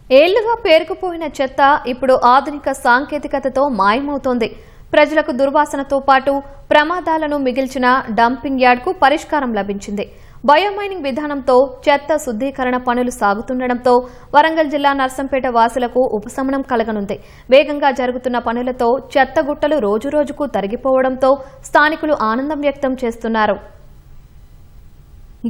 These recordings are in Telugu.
ఏళ్లుగా పేరుకుపోయిన చెత్త ఇప్పుడు ఆధునిక సాంకేతికతతో మాయమవుతోంది. ప్రజలకు దుర్వాసనతో పాటు ప్రమాదాలను మిగిల్చిన డంపింగ్ యార్డ్కు పరిష్కారం లభించింది. బయోమైనింగ్ విధానంతో చెత్త శుద్ధీకరణ పనులు సాగుతుండటంతో వరంగల్ జిల్లా నర్సంపేట వాసులకు ఉపశమనం కలగనుంది. వేగంగా జరుగుతున్న పనులతో చెత్త గుట్టలు రోజురోజుకు తరిగిపోవడంతో స్థానికులు ఆనందం వ్యక్తం చేస్తున్నారు.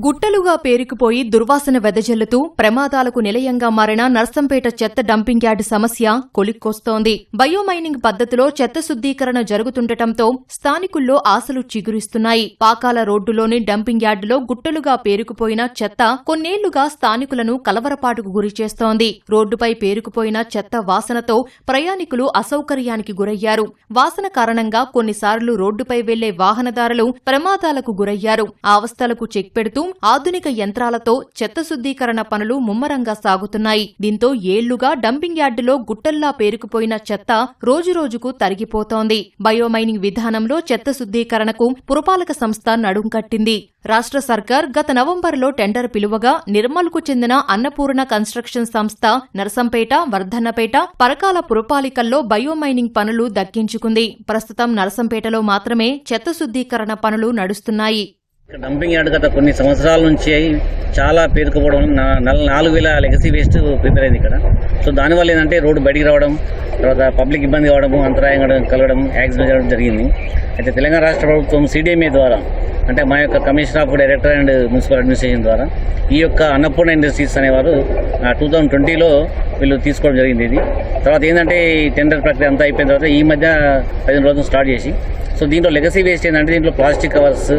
గుట్టలుగా పేరుకుపోయి దుర్వాసన వెదజల్లుతూ ప్రమాదాలకు నిలయంగా మారిన నర్సంపేట చెత్త డంపింగ్ యార్డు సమస్య కొలిక్కొస్తోంది. బయోమైనింగ్ పద్ధతిలో చెత్త శుద్ధీకరణ జరుగుతుండటంతో స్థానికుల్లో ఆశలు చిగురిస్తున్నాయి. పాకాల రోడ్డులోని డంపింగ్ యార్డులో గుట్టలుగా పేరుకుపోయిన చెత్త కొన్నేళ్లుగా స్థానికులను కలవరపాటుకు గురిచేస్తోంది. రోడ్డుపై పేరుకుపోయిన చెత్త వాసనతో ప్రయాణికులు అసౌకర్యానికి గురయ్యారు. వాసన కారణంగా కొన్నిసార్లు రోడ్డుపై వెళ్లే వాహనదారులు ప్రమాదాలకు గురయ్యారు. ఆ అవస్థలకు చెక్ పెడుతూ ఆధునిక యంత్రాలతో చెత్త శుద్ధీకరణ పనులు ముమ్మరంగా సాగుతున్నాయి. దీంతో ఏళ్లుగా డంపింగ్ యార్డులో గుట్టల్లా పేరుకుపోయిన చెత్త రోజురోజుకు తరిగిపోతోంది. బయోమైనింగ్ విధానంలో చెత్త శుద్ధీకరణకు పురపాలక సంస్థ నడుం కట్టింది. రాష్ట్ర సర్కార్ గత నవంబర్లో టెండర్ పిలువగా నిర్మల్కు చెందిన అన్నపూర్ణ కన్స్ట్రక్షన్ సంస్థ నర్సంపేట, వర్ధన్నపేట, పరకాల పురపాలికల్లో బయోమైనింగ్ పనులు దక్కించుకుంది. ప్రస్తుతం నర్సంపేటలో మాత్రమే చెత్త శుద్ధీకరణ పనులు నడుస్తున్నాయి. డంపింగ్ యార్డ్ గత కొన్ని సంవత్సరాల నుంచి చాలా పేరుకుపోవడం 4,000 లెగసీ వేస్ట్ ప్రిపేర్ అయింది ఇక్కడ. సో దానివల్ల ఏంటంటే రోడ్డు బయటికి రావడం, తర్వాత పబ్లిక్ ఇబ్బంది కావడము, అంతరాయం కలగడం, యాక్సిడెంట్ జరగడం జరిగింది. అయితే తెలంగాణ రాష్ట్ర ప్రభుత్వం CDMA ద్వారా, అంటే మా యొక్క commissioner of director and municipal administration ద్వారా ఈ యొక్క అన్నపూర్ణ ఇండస్ట్రీస్ అనేవారు 2020లో వీళ్ళు తీసుకోవడం జరిగింది. ఇది తర్వాత ఏంటంటే ఈ టెండర్ ప్రక్రియ అంతా అయిపోయిన తర్వాత ఈ మధ్య 15 రోజులు స్టార్ట్ చేసి, సో దీంట్లో లెగసీ వేస్ట్ ఏంటంటే దీంట్లో ప్లాస్టిక్ కవర్స్,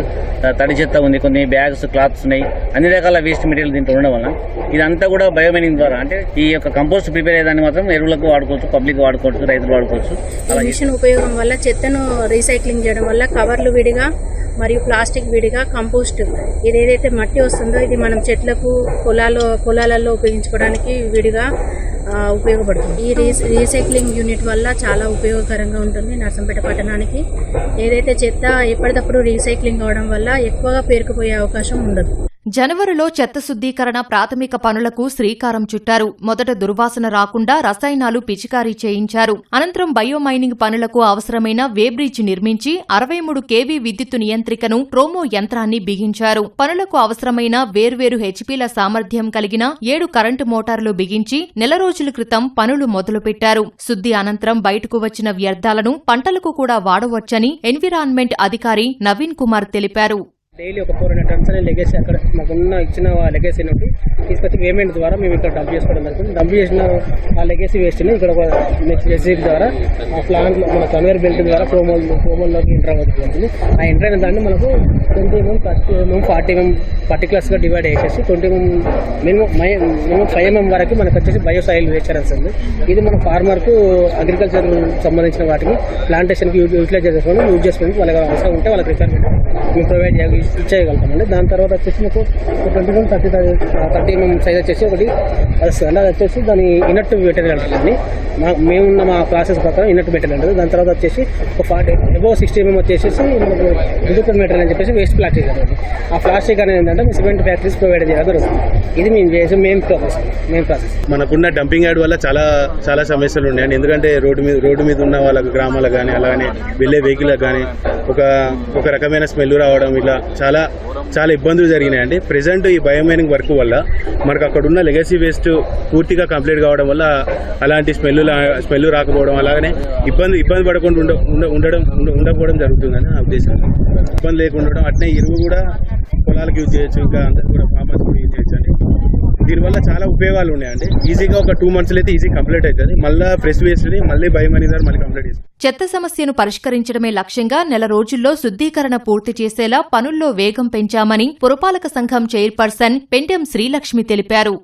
తడి చెత్త ఉంది, కొన్ని బ్యాగ్స్, క్లాత్స్ ఉన్నాయి, అన్ని రకాల వేస్ట్ మెటీరియల్ దీంట్లో ఉండడం వల్ల ఇదంతా కూడా బయోమైనింగ్ ద్వారా, అంటే ఈ యొక్క కంపోస్ట్ ప్రిపేర్ అయ్యేదాన్ని మాత్రం ఎరువులకు వాడుకోవచ్చు, పబ్లిక్ వాడుకోవచ్చు, రైతులు వాడుకోవచ్చు. అలా మిషన్ ఉపయోగం వల్ల చెత్తను రీసైక్లింగ్ చేయడం వల్ల కవర్లు విడిగా మరియు ప్లాస్టిక్ విడిగా కంపోస్ట్, ఇదేదైతే మట్టి వస్తుందో ఇది మనం చెట్లకు పొలాలలో ఉపయోగించుకోవడానికి విడిగా ఉపయోగపడుతుంది. ఈ రీసైక్లింగ్ యూనిట్ వల్ల చాలా ఉపయోగకరంగా ఉంటుంది నర్సంపేట పట్టణానికి. ఏదైతే చెత్త ఎప్పటికప్పుడు రీసైక్లింగ్ అవడం వల్ల ఎక్కువగా పేరుకుపోయే అవకాశం ఉండదు. జనవరిలో చెత్త శుద్ధీకరణ ప్రాథమిక పనులకు శ్రీకారం చుట్టారు. మొదట దుర్వాసన రాకుండా రసాయనాలు పిచికారీ చేయించారు. అనంతరం బయోమైనింగ్ పనులకు అవసరమైన వేబ్రిడ్జ్ నిర్మించి 63 kV విద్యుత్తు నియంత్రికను ట్రోమో యంత్రాన్ని బిగించారు. పనులకు అవసరమైన వేర్వేరు హెచ్పీల సామర్థ్యం కలిగిన 7 కరెంటు మోటార్లు బిగించి నెల రోజుల క్రితం పనులు మొదలుపెట్టారు. శుద్ధి అనంతరం బయటకు వచ్చిన వ్యర్థాలను పంటలకు కూడా వాడవచ్చని ఎన్విరాన్మెంట్ అధికారి నవీన్ కుమార్ తెలిపారు. డైలీ ఒక 400 టన్స్ అనే లెగేసీ అక్కడ మాకున్న ఇచ్చిన లెగేసీ నుండి తీసుకొచ్చి పేమెంట్ ద్వారా మేము ఇక్కడ డంప్ చేసుకోవడం జరుగుతుంది. డంప్ చేసిన ఆ లెగేసీ వేస్ట్ని ఇక్కడ ఒక నెక్స్ట్ జెసిబి ద్వారా ఆ ప్లాంట్లో మన కన్వేర్ బెల్ట్ ద్వారా ప్రోమోల్లోకి ఎంటర్ అవుతుంది. ఆ ఎంటర్ అయిన దాన్ని మనకు 20 mm, 30 mm, 40 mm పర్టికులర్స్గా డివైడ్ చేసేసి 20 mm మినిమం 5 mm వరకు మనకు వచ్చేసి బయోసాయిల్ వేచరన్స్ ఉంది. ఇది మన ఫార్మర్కు అగ్రికల్చర్ సంబంధించిన వాటిని ప్లాంటేషన్కి యూటిలైజ్ చేసుకొని యూజ్ చేసుకుని వాళ్ళకి అవసరం ఉంటే వాళ్ళకి రిక్వైర్మెంట్ మేము ప్రొవైడ్ ఇచ్చేయగలుగుతామండి. దాని తర్వాత వచ్చేసి మాకు 20 mm, 30 mm సైజ్ వచ్చేసి ఒకటి వస్తుంది. అది వచ్చేసి దాని ఇనట్ మెటీరియల్ అంటుందండి. మేమున్న మా ప్రాసెస్ ప్రకారం ఇనట్ మెటీరియల్ ఉంటుంది. దాని తర్వాత వచ్చేసి ఒక 60 mm వచ్చేసి మనకు రిజెక్టెడ్ మెటీరియల్ అని చెప్పేసి వేస్ట్ ప్లాస్టిక్ ఉంటుంది. ఆ ప్లాస్టిక్ అనేది ఏంటంటే మీ సిమెంట్ ఫ్యాక్టరీస్ ప్రొవైడ్ చేయగలుగుతుంది. ఇది మేము చేసే మెయిన్ ప్రాసెస్. మనకున్న డంపింగ్ యార్డ్ వల్ల చాలా సమస్యలు ఉన్నాయండి. ఎందుకంటే రోడ్డు మీద ఉన్న వాళ్ళకు, గ్రామాలకు కానీ అలాగనే వెళ్ళే వెహికల్కి కానీ ఒక రకమైన స్మెల్ రావడం, ఇలా చాలా ఇబ్బందులు జరిగినాయండి. ప్రెసెంట్ ఈ బయోమైనింగ్ వర్క్ వల్ల మనకు అక్కడ ఉన్న లెగసీ వేస్ట్ పూర్తిగా కంప్లీట్ కావడం వల్ల అలాంటి స్మెల్ రాకపోవడం, అలాగనే ఇబ్బంది పడకుండా ఉండకపోవడం జరుగుతుందని నా ఉద్దేశం. ఇబ్బంది లేకుండా ఉండడం, అట్నే ఎరువు కూడా పొలాలకు యూజ్ చేయొచ్చు, ఇంకా అందరూ కూడా ఫార్మర్స్ కూడా యూజ్ చేయొచ్చు అండి. దీనివల్ల చాలా ఉపయోగాలు ఉన్నాయండి. ఈజీగా ఒక 2 months అయితే ఈజీ కంప్లీట్ అవుతుంది. మళ్ళీ ఫ్రెష్ వేస్ట్ని మళ్ళీ బయోమైనింగ్ ద్వారా మళ్ళీ కంప్లీట్ చేస్తుంది. చెత్త సమస్యను పరిష్కరించడమే లక్ష్యంగా నెల రోజుల్లో శుద్ధీకరణ పూర్తి చేసేలా పనుల్లో వేగం పెంచామని పురపాలక సంఘం చైర్పర్సన్ పెంటెం శ్రీలక్ష్మి తెలిపారు.